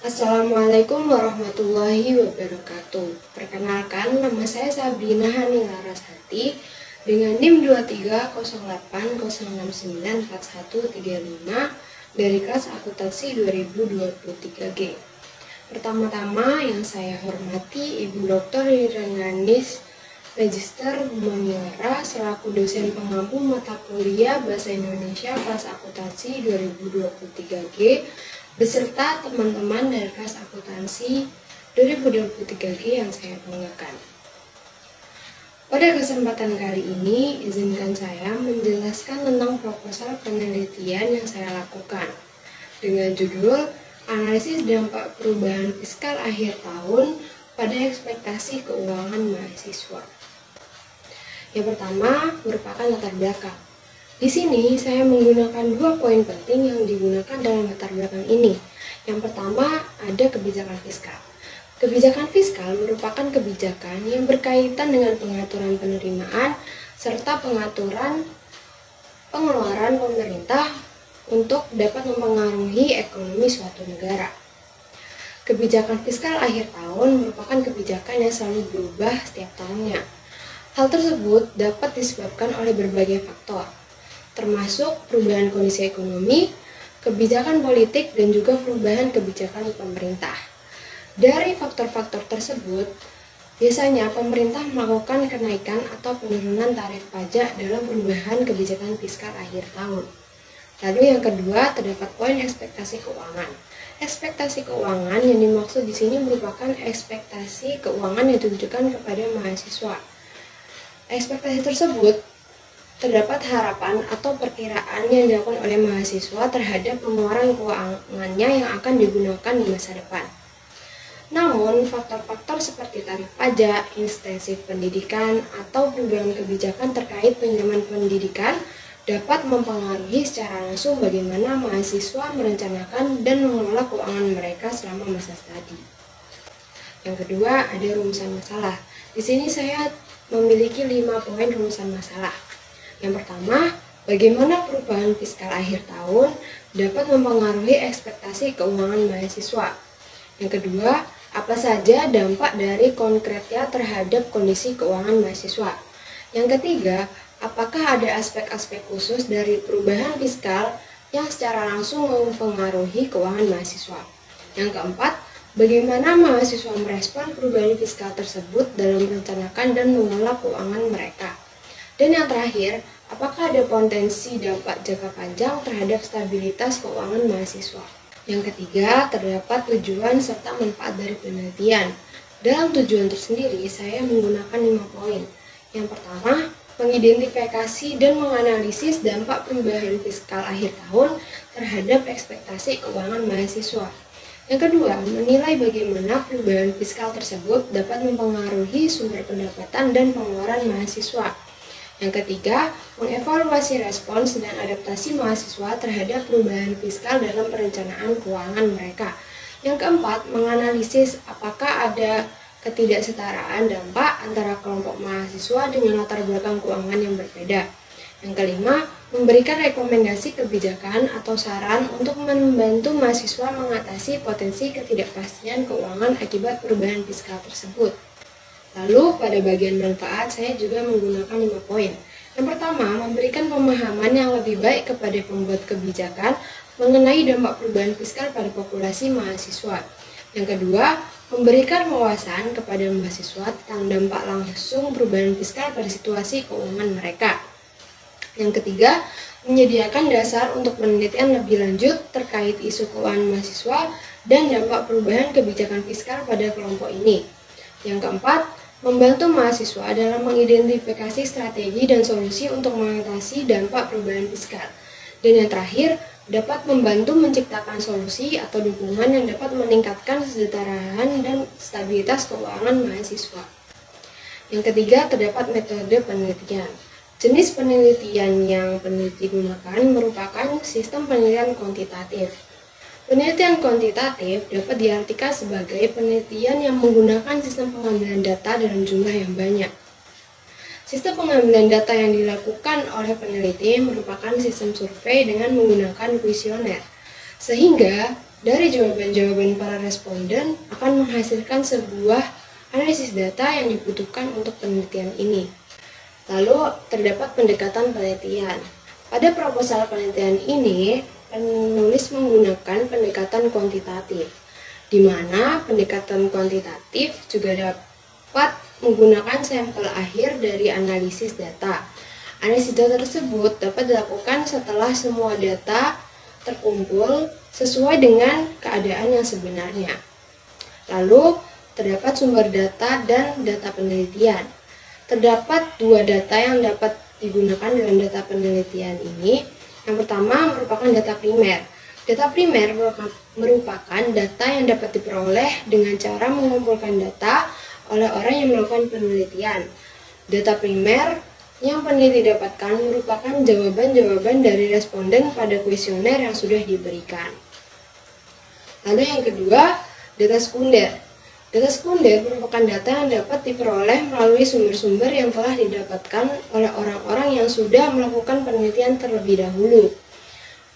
Assalamualaikum warahmatullahi wabarakatuh. Perkenalkan, nama saya Sabrina Hani Larasati dengan NIM 2308069413 dari kelas akuntansi 2023G. Pertama-tama yang saya hormati Ibu Dr. Irengganis Register Maniara selaku dosen pengampu mata kuliah Bahasa Indonesia kelas akuntansi 2023G beserta teman-teman dari kelas akuntansi 2023G yang saya banggakan. Pada kesempatan kali ini, izinkan saya menjelaskan tentang proposal penelitian yang saya lakukan dengan judul Analisis Dampak Perubahan Fiskal Akhir Tahun pada Ekspektasi Keuangan Mahasiswa. Yang pertama merupakan latar belakang. Di sini saya menggunakan dua poin penting yang digunakan dalam latar belakang ini. Yang pertama ada kebijakan fiskal. Kebijakan fiskal merupakan kebijakan yang berkaitan dengan pengaturan penerimaan serta pengaturan pengeluaran pemerintah untuk dapat mempengaruhi ekonomi suatu negara. Kebijakan fiskal akhir tahun merupakan kebijakan yang selalu berubah setiap tahunnya. Hal tersebut dapat disebabkan oleh berbagai faktor, termasuk perubahan kondisi ekonomi, kebijakan politik, dan juga perubahan kebijakan pemerintah. Dari faktor-faktor tersebut, biasanya pemerintah melakukan kenaikan atau penurunan tarif pajak dalam perubahan kebijakan fiskal akhir tahun. Lalu yang kedua, terdapat poin ekspektasi keuangan. Ekspektasi keuangan yang dimaksud di sini merupakan ekspektasi keuangan yang ditujukan kepada mahasiswa. Ekspektasi tersebut terdapat harapan atau perkiraan yang dilakukan oleh mahasiswa terhadap pengeluaran keuangannya yang akan digunakan di masa depan. Namun, faktor-faktor seperti tarif pajak, intensif pendidikan, atau perubahan kebijakan terkait pinjaman pendidikan dapat mempengaruhi secara langsung bagaimana mahasiswa merencanakan dan mengelola keuangan mereka selama masa studi. Yang kedua, ada rumusan masalah. Di sini saya memiliki 5 poin rumusan masalah. Yang pertama, bagaimana perubahan fiskal akhir tahun dapat mempengaruhi ekspektasi keuangan mahasiswa. Yang kedua, apa saja dampak dari konkretnya terhadap kondisi keuangan mahasiswa. Yang ketiga, apakah ada aspek-aspek khusus dari perubahan fiskal yang secara langsung mempengaruhi keuangan mahasiswa. Yang keempat, bagaimana mahasiswa merespon perubahan fiskal tersebut dalam merencanakan dan mengelola keuangan mereka. Dan yang terakhir, apakah ada potensi dampak jangka panjang terhadap stabilitas keuangan mahasiswa? Yang ketiga, terdapat tujuan serta manfaat dari penelitian. Dalam tujuan tersendiri, saya menggunakan 5 poin. Yang pertama, mengidentifikasi dan menganalisis dampak perubahan fiskal akhir tahun terhadap ekspektasi keuangan mahasiswa. Yang kedua, menilai bagaimana perubahan fiskal tersebut dapat mempengaruhi sumber pendapatan dan pengeluaran mahasiswa. Yang ketiga, mengevaluasi respons dan adaptasi mahasiswa terhadap perubahan fiskal dalam perencanaan keuangan mereka. Yang keempat, menganalisis apakah ada ketidaksetaraan dampak antara kelompok mahasiswa dengan latar belakang keuangan yang berbeda. Yang kelima, memberikan rekomendasi kebijakan atau saran untuk membantu mahasiswa mengatasi potensi ketidakpastian keuangan akibat perubahan fiskal tersebut. Lalu pada bagian manfaat saya juga menggunakan 5 poin. Yang pertama, memberikan pemahaman yang lebih baik kepada pembuat kebijakan mengenai dampak perubahan fiskal pada populasi mahasiswa. Yang kedua, memberikan wawasan kepada mahasiswa tentang dampak langsung perubahan fiskal pada situasi keuangan mereka. Yang ketiga, menyediakan dasar untuk penelitian lebih lanjut terkait isu keuangan mahasiswa dan dampak perubahan kebijakan fiskal pada kelompok ini. Yang keempat, membantu mahasiswa dalam mengidentifikasi strategi dan solusi untuk mengatasi dampak perubahan fiskal. Dan yang terakhir, dapat membantu menciptakan solusi atau dukungan yang dapat meningkatkan kesejahteraan dan stabilitas keuangan mahasiswa. Yang ketiga, terdapat metode penelitian. Jenis penelitian yang peneliti gunakan merupakan sistem penelitian kuantitatif. Penelitian kuantitatif dapat diartikan sebagai penelitian yang menggunakan sistem pengambilan data dalam jumlah yang banyak. Sistem pengambilan data yang dilakukan oleh peneliti merupakan sistem survei dengan menggunakan kuesioner, sehingga Dari jawaban-jawaban para responden akan menghasilkan sebuah analisis data yang dibutuhkan untuk penelitian ini. Lalu terdapat pendekatan penelitian. Pada proposal penelitian ini, penulis menggunakan pendekatan kuantitatif, di mana pendekatan kuantitatif juga dapat menggunakan sampel akhir dari analisis data. Analisis data tersebut dapat dilakukan setelah semua data terkumpul sesuai dengan keadaan yang sebenarnya. Lalu, terdapat sumber data dan data penelitian. Terdapat dua data yang dapat digunakan dalam data penelitian ini. Yang pertama merupakan data primer. Data primer merupakan data yang dapat diperoleh dengan cara mengumpulkan data oleh orang yang melakukan penelitian. Data primer yang peneliti dapatkan merupakan jawaban-jawaban dari responden pada kuesioner yang sudah diberikan. Lalu yang kedua, data sekunder. Data sekunder merupakan data yang dapat diperoleh melalui sumber-sumber yang telah didapatkan oleh orang-orang yang sudah melakukan penelitian terlebih dahulu.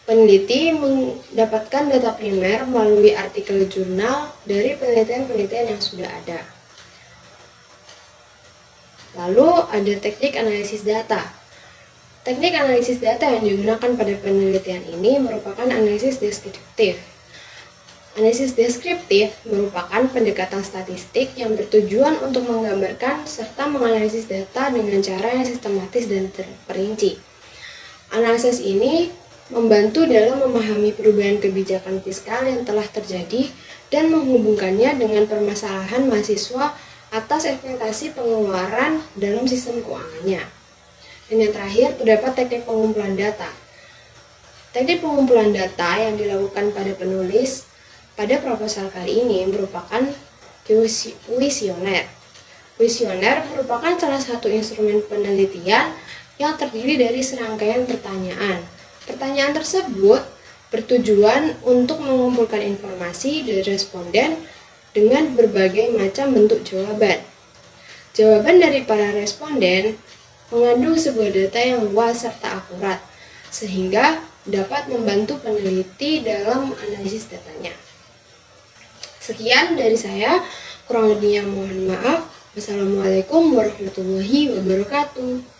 Peneliti mendapatkan data primer melalui artikel jurnal dari penelitian-penelitian yang sudah ada. Lalu ada teknik analisis data. Teknik analisis data yang digunakan pada penelitian ini merupakan analisis deskriptif. Analisis deskriptif merupakan pendekatan statistik yang bertujuan untuk menggambarkan serta menganalisis data dengan cara yang sistematis dan terperinci. Analisis ini membantu dalam memahami perubahan kebijakan fiskal yang telah terjadi dan menghubungkannya dengan permasalahan mahasiswa atas ekspektasi pengeluaran dalam sistem keuangannya. Dan yang terakhir, terdapat teknik pengumpulan data. Teknik pengumpulan data yang dilakukan pada penulis pada proposal kali ini merupakan kuesioner. Kuesioner merupakan salah satu instrumen penelitian yang terdiri dari serangkaian pertanyaan. Pertanyaan tersebut bertujuan untuk mengumpulkan informasi dari responden dengan berbagai macam bentuk jawaban. Jawaban dari para responden mengandung sebuah data yang luas serta akurat, sehingga dapat membantu peneliti dalam analisis datanya. Sekian dari saya, kurang lebihnya mohon maaf. Wassalamualaikum warahmatullahi wabarakatuh.